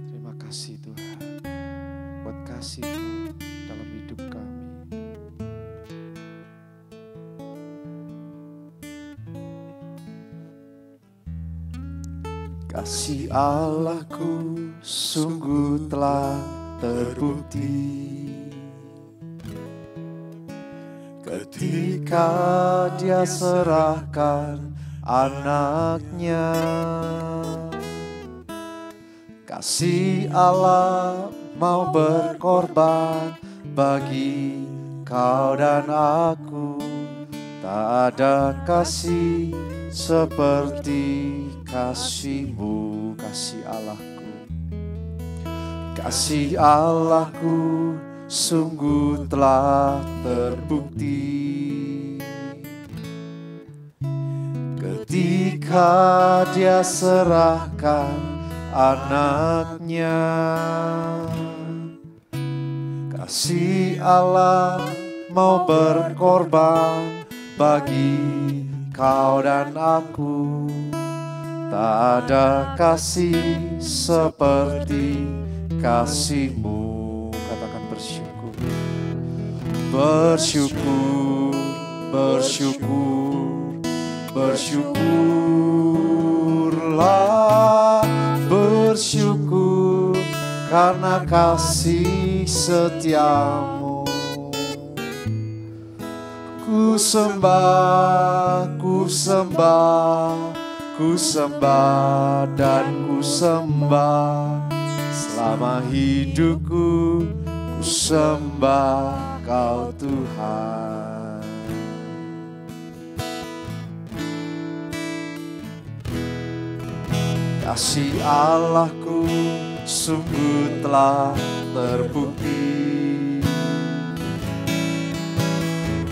Terima kasih Tuhan buat kasih-Mu dalam hidup kami. Kasih Allahku sungguh telah terbukti ketika Dia serahkan anaknya. Kasih Allah mau berkorban bagi kau dan aku. Tak ada kasih seperti kasih-Mu, kasih Allahku. Kasih Allahku sungguh telah terbukti ketika Dia serahkan anaknya. Kasih Allah mau berkorban bagi kau dan aku. Tak ada kasih seperti kasih-Mu. Katakan bersyukur. Bersyukur, bersyukur, bersyukurlah. Bersyukur karena kasih setia-Mu. Ku sembah, ku sembah, ku sembah dan ku sembah. Selama hidupku ku sembah Kau Tuhan. Kasih Allahku sungguh telah terbukti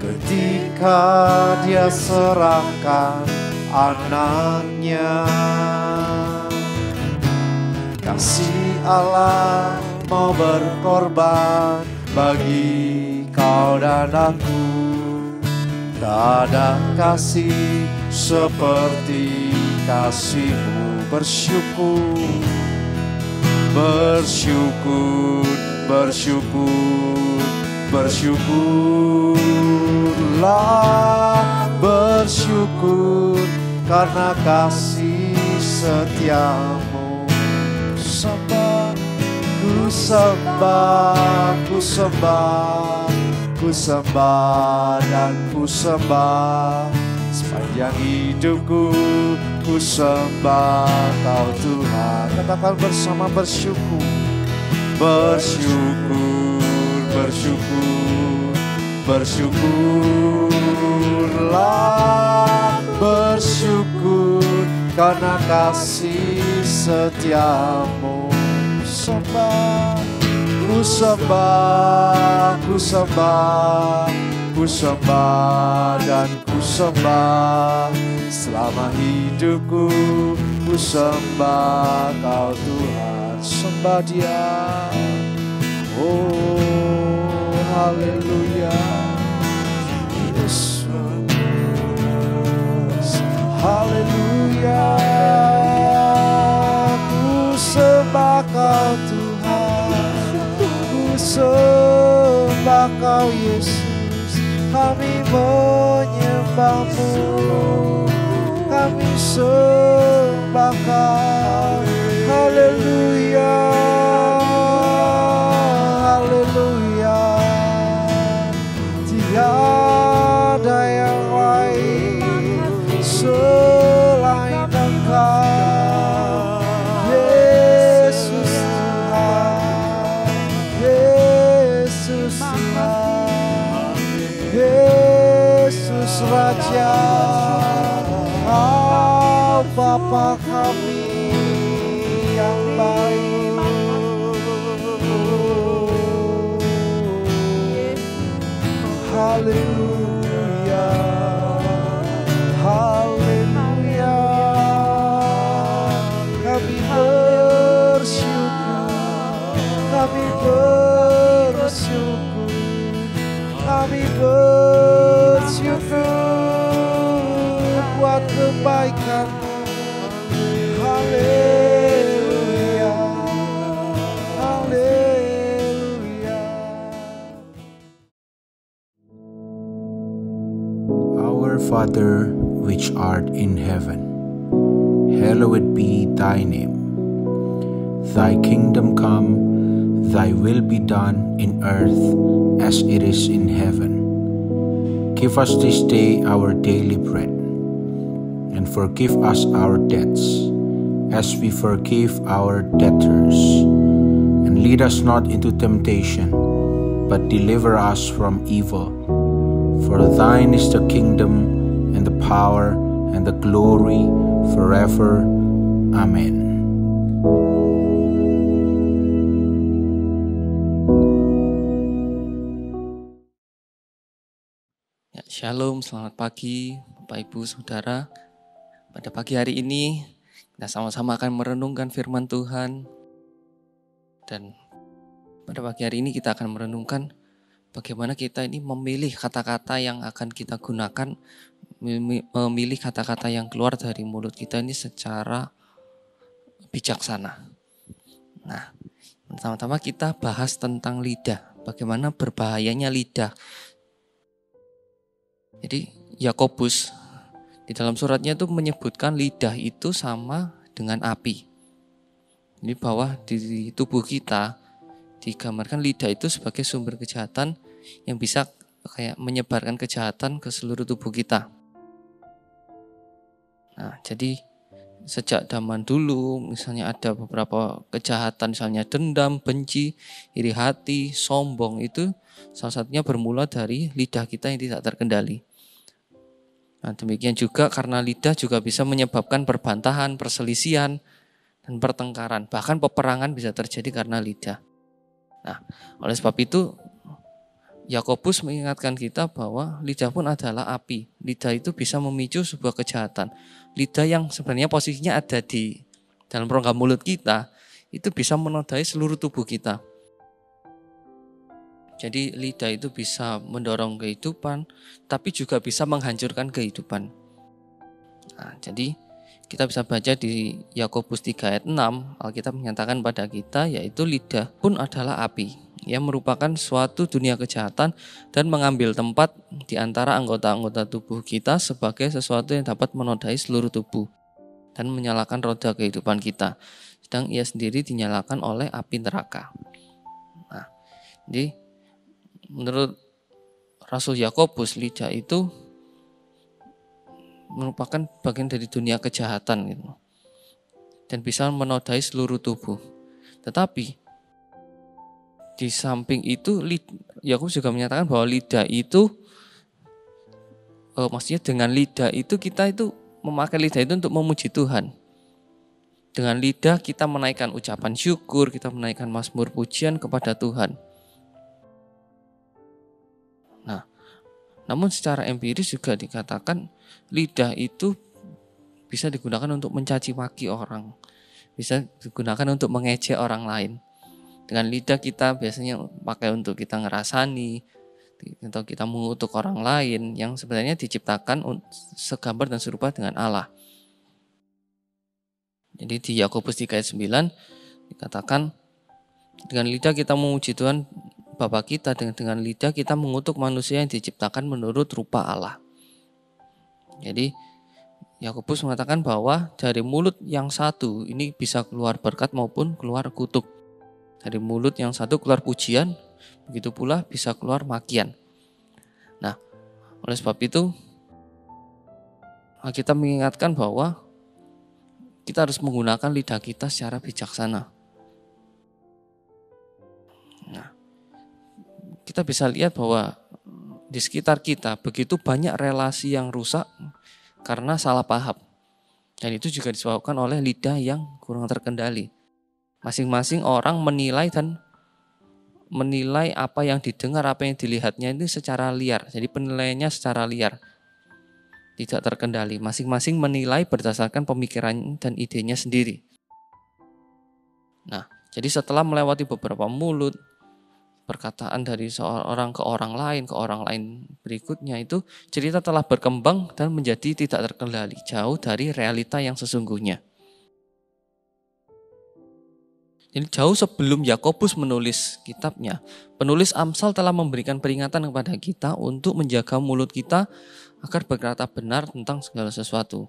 ketika Dia serahkan anaknya. Kasih Allah mau berkorban bagi kau dan aku. Tak ada kasih seperti kasih-Mu. Bersyukur, bersyukur, bersyukur, bersyukurlah. Bersyukur karena kasih setia-Mu. Sembah, ku sembah, ku sembah, ku sembah dan ku sembah. Sepanjang hidupku ku sembah Kau Tuhan. Katakan bersama bersyukur. Bersyukur, bersyukur, bersyukurlah. Bersyukur karena kasih setia-Mu. Sembah, ku sembah, ku sembah, ku sembah dan ku sembah. Selama hidupku ku sembah Kau Tuhan. Sembah Dia. Oh haleluya Yesus. Haleluya. Ku sembah Kau Tuhan. Ku sembah Kau Yesus. Kami menyembah-Mu. Kami sembah Kau. Haleluya. Haleluya. Tiada yang lain selain Engkau. Yesus Tuhan. Yesus Tuhan. Yesus Raja. Kau Bapa kami yang baik. Haleluya. Haleluya. Kami bersyukur. Kami bersyukur. Kami bersyukur. Father which art in heaven, hallowed be thy name. Thy kingdom come, thy will be done in earth as it is in heaven. Give us this day our daily bread, and forgive us our debts, as we forgive our debtors. And lead us not into temptation, but deliver us from evil. For thine is the kingdom, and the power, and the glory, forever. Amen. Ya, Shalom, selamat pagi Bapak Ibu Saudara. Pada pagi hari ini kita sama-sama akan merenungkan firman Tuhan. Dan pada pagi hari ini kita akan merenungkan bagaimana kita ini memilih kata-kata yang akan kita gunakan, memilih kata-kata yang keluar dari mulut kita ini secara bijaksana. Nah, pertama-tama kita bahas tentang lidah. Bagaimana berbahayanya lidah. Jadi Yakobus di dalam suratnya itu menyebutkan lidah itu sama dengan api. Ini bahwa di tubuh kita digambarkan lidah itu sebagai sumber kejahatan yang bisa kayak menyebarkan kejahatan ke seluruh tubuh kita. Nah, jadi sejak zaman dulu misalnya ada beberapa kejahatan, misalnya dendam, benci, iri hati, sombong, itu salah satunya bermula dari lidah kita yang tidak terkendali. Nah, demikian juga karena lidah juga bisa menyebabkan perbantahan, perselisihan, dan pertengkaran. Bahkan peperangan bisa terjadi karena lidah. Nah, oleh sebab itu Yakobus mengingatkan kita bahwa lidah pun adalah api. Lidah itu bisa memicu sebuah kejahatan. Lidah yang sebenarnya posisinya ada di dalam rongga mulut kita, itu bisa menodai seluruh tubuh kita. Jadi lidah itu bisa mendorong kehidupan, tapi juga bisa menghancurkan kehidupan. Nah, jadi kita bisa baca di Yakobus 3 ayat 6, Alkitab menyatakan pada kita, yaitu lidah pun adalah api, yang merupakan suatu dunia kejahatan dan mengambil tempat di antara anggota-anggota tubuh kita sebagai sesuatu yang dapat menodai seluruh tubuh dan menyalakan roda kehidupan kita. Sedang ia sendiri dinyalakan oleh api neraka. Nah, jadi menurut Rasul Yakobus, lidah itu merupakan bagian dari dunia kejahatan gitu, dan bisa menodai seluruh tubuh. Tetapi di samping itu, Yakobus juga menyatakan bahwa lidah itu, maksudnya dengan lidah itu kita itu memakai lidah itu untuk memuji Tuhan. Dengan lidah kita menaikkan ucapan syukur, kita menaikkan mazmur pujian kepada Tuhan. Nah, namun secara empiris juga dikatakan lidah itu bisa digunakan untuk mencaci maki orang, bisa digunakan untuk mengejek orang lain. Dengan lidah kita biasanya pakai untuk kita ngerasani, atau kita mengutuk orang lain yang sebenarnya diciptakan segambar dan serupa dengan Allah. Jadi di Yakobus 3 ayat 9 dikatakan, dengan lidah kita memuji Tuhan Bapa kita, dengan lidah kita mengutuk manusia yang diciptakan menurut rupa Allah. Jadi Yakobus mengatakan bahwa dari mulut yang satu ini bisa keluar berkat maupun keluar kutuk. Dari mulut yang satu keluar pujian, begitu pula bisa keluar makian. Nah, oleh sebab itu kita mengingatkan bahwa kita harus menggunakan lidah kita secara bijaksana. Nah, kita bisa lihat bahwa di sekitar kita begitu banyak relasi yang rusak karena salah paham. Dan itu juga disebabkan oleh lidah yang kurang terkendali. Masing-masing orang menilai apa yang didengar, apa yang dilihatnya itu secara liar. Jadi penilaiannya secara liar, tidak terkendali. Masing-masing menilai berdasarkan pemikiran dan idenya sendiri. Nah, jadi setelah melewati beberapa mulut, perkataan dari seorang ke orang lain berikutnya, itu cerita telah berkembang dan menjadi tidak terkendali, jauh dari realita yang sesungguhnya. Jadi jauh sebelum Yakobus menulis kitabnya, penulis Amsal telah memberikan peringatan kepada kita untuk menjaga mulut kita agar berkata benar tentang segala sesuatu.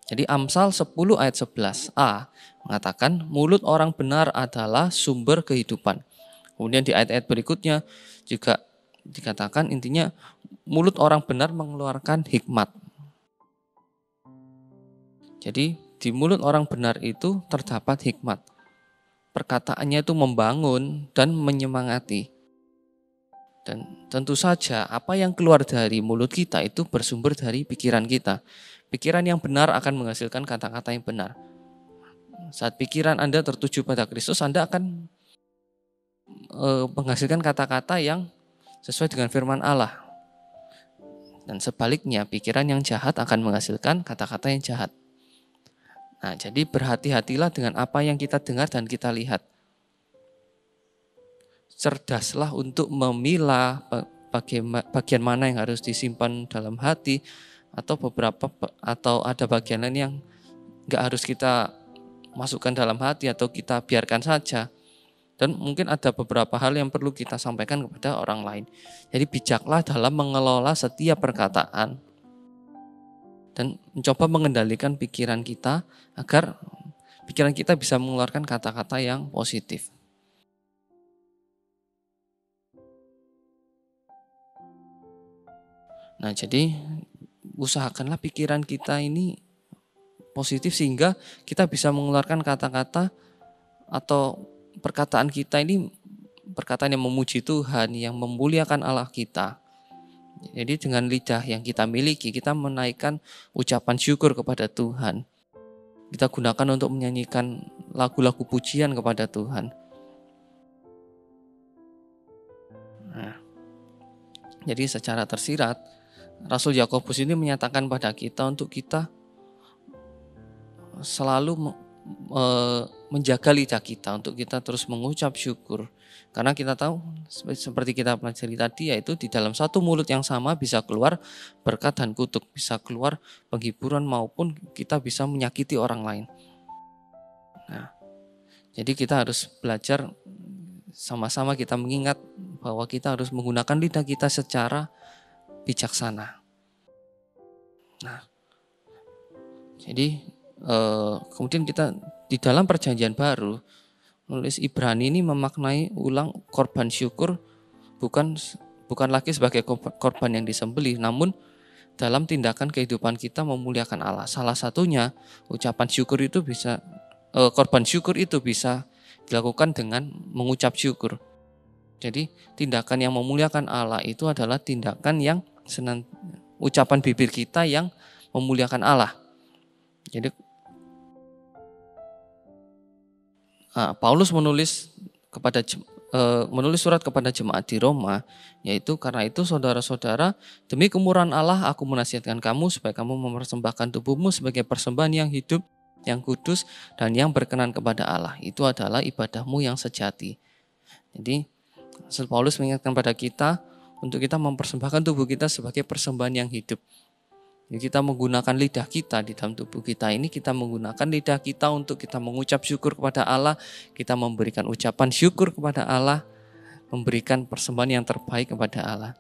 Jadi Amsal 10 ayat 11a mengatakan mulut orang benar adalah sumber kehidupan. Kemudian di ayat-ayat berikutnya juga dikatakan intinya mulut orang benar mengeluarkan hikmat. Jadi di mulut orang benar itu terdapat hikmat. Perkataannya itu membangun dan menyemangati. Dan tentu saja apa yang keluar dari mulut kita itu bersumber dari pikiran kita. Pikiran yang benar akan menghasilkan kata-kata yang benar. Saat pikiran Anda tertuju pada Kristus, Anda akan menghasilkan kata-kata yang sesuai dengan firman Allah. Dan sebaliknya, pikiran yang jahat akan menghasilkan kata-kata yang jahat. Nah, jadi berhati-hatilah dengan apa yang kita dengar dan kita lihat. Cerdaslah untuk memilah bagian mana yang harus disimpan dalam hati, atau ada bagian lain yang nggak harus kita masukkan dalam hati atau kita biarkan saja. Dan mungkin ada beberapa hal yang perlu kita sampaikan kepada orang lain. Jadi bijaklah dalam mengelola setiap perkataan dan mencoba mengendalikan pikiran kita agar pikiran kita bisa mengeluarkan kata-kata yang positif. Nah, jadi usahakanlah pikiran kita ini positif sehingga kita bisa mengeluarkan kata-kata atau perkataan kita ini perkataan yang memuji Tuhan, yang memuliakan Allah kita. Jadi dengan lidah yang kita miliki, kita menaikkan ucapan syukur kepada Tuhan. Kita gunakan untuk menyanyikan lagu-lagu pujian kepada Tuhan. Nah, jadi secara tersirat, Rasul Yakobus ini menyatakan pada kita untuk kita selalu menjaga lidah kita, untuk kita terus mengucap syukur. Karena kita tahu, seperti kita pelajari tadi, yaitu di dalam satu mulut yang sama bisa keluar berkat dan kutuk, bisa keluar penghiburan maupun kita bisa menyakiti orang lain. Nah, jadi kita harus belajar sama-sama, kita mengingat bahwa kita harus menggunakan lidah kita secara bijaksana. Nah, jadi kemudian kita di dalam perjanjian baru, nulis Ibrani ini memaknai ulang korban syukur bukan lagi sebagai korban yang disembelih, namun dalam tindakan kehidupan kita memuliakan Allah. Salah satunya ucapan syukur itu bisa korban syukur itu bisa dilakukan dengan mengucap syukur. Jadi tindakan yang memuliakan Allah itu adalah tindakan yang ucapan bibir kita yang memuliakan Allah. Jadi Paulus menulis surat kepada jemaat di Roma, yaitu karena itu saudara-saudara, demi kemurahan Allah aku menasihatkan kamu supaya kamu mempersembahkan tubuhmu sebagai persembahan yang hidup, yang kudus dan yang berkenan kepada Allah. Itu adalah ibadahmu yang sejati. Jadi Rasul Paulus mengingatkan pada kita untuk kita mempersembahkan tubuh kita sebagai persembahan yang hidup. Jadi kita menggunakan lidah kita di dalam tubuh kita ini, kita menggunakan lidah kita untuk kita mengucap syukur kepada Allah, kita memberikan ucapan syukur kepada Allah, memberikan persembahan yang terbaik kepada Allah.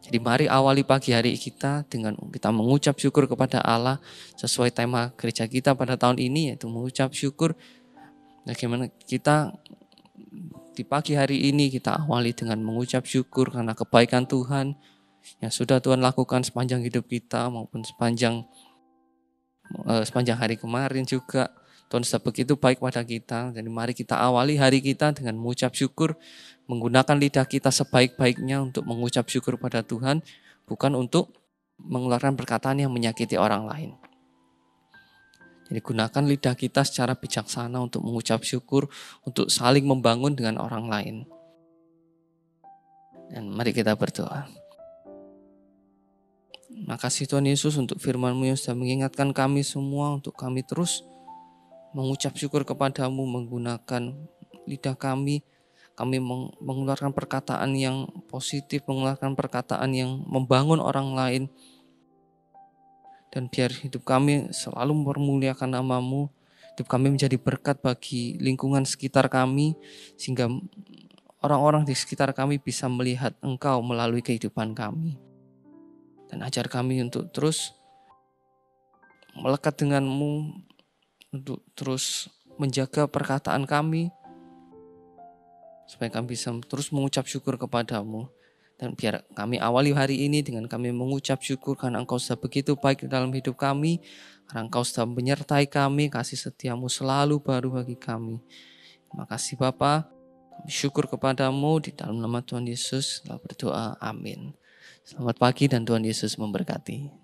Jadi mari awali pagi hari kita dengan kita mengucap syukur kepada Allah sesuai tema gereja kita pada tahun ini, yaitu mengucap syukur. Bagaimana kita di pagi hari ini kita awali dengan mengucap syukur karena kebaikan Tuhan yang sudah Tuhan lakukan sepanjang hidup kita maupun sepanjang hari kemarin juga. Tuhan sudah begitu baik pada kita. Jadi mari kita awali hari kita dengan mengucap syukur, menggunakan lidah kita sebaik-baiknya untuk mengucap syukur pada Tuhan, bukan untuk mengeluarkan perkataan yang menyakiti orang lain. Jadi gunakan lidah kita secara bijaksana untuk mengucap syukur, untuk saling membangun dengan orang lain. Dan mari kita berdoa. Makasih Tuhan Yesus untuk firman-Mu yang sudah mengingatkan kami semua untuk kami terus mengucap syukur kepadamu menggunakan lidah kami. Kami mengeluarkan perkataan yang positif, mengeluarkan perkataan yang membangun orang lain. Dan biar hidup kami selalu mempermuliakan nama-Mu, hidup kami menjadi berkat bagi lingkungan sekitar kami, sehingga orang-orang di sekitar kami bisa melihat Engkau melalui kehidupan kami. Dan ajar kami untuk terus melekat dengan-Mu, untuk terus menjaga perkataan kami, supaya kami bisa terus mengucap syukur kepada-Mu. Dan biar kami awali hari ini dengan kami mengucap syukur karena Engkau sudah begitu baik dalam hidup kami, karena Engkau sudah menyertai kami, kasih setia-Mu selalu baru bagi kami. Terima kasih Bapa, kami syukur kepada-Mu di dalam nama Tuhan Yesus telah berdoa, amin. Selamat pagi dan Tuhan Yesus memberkati.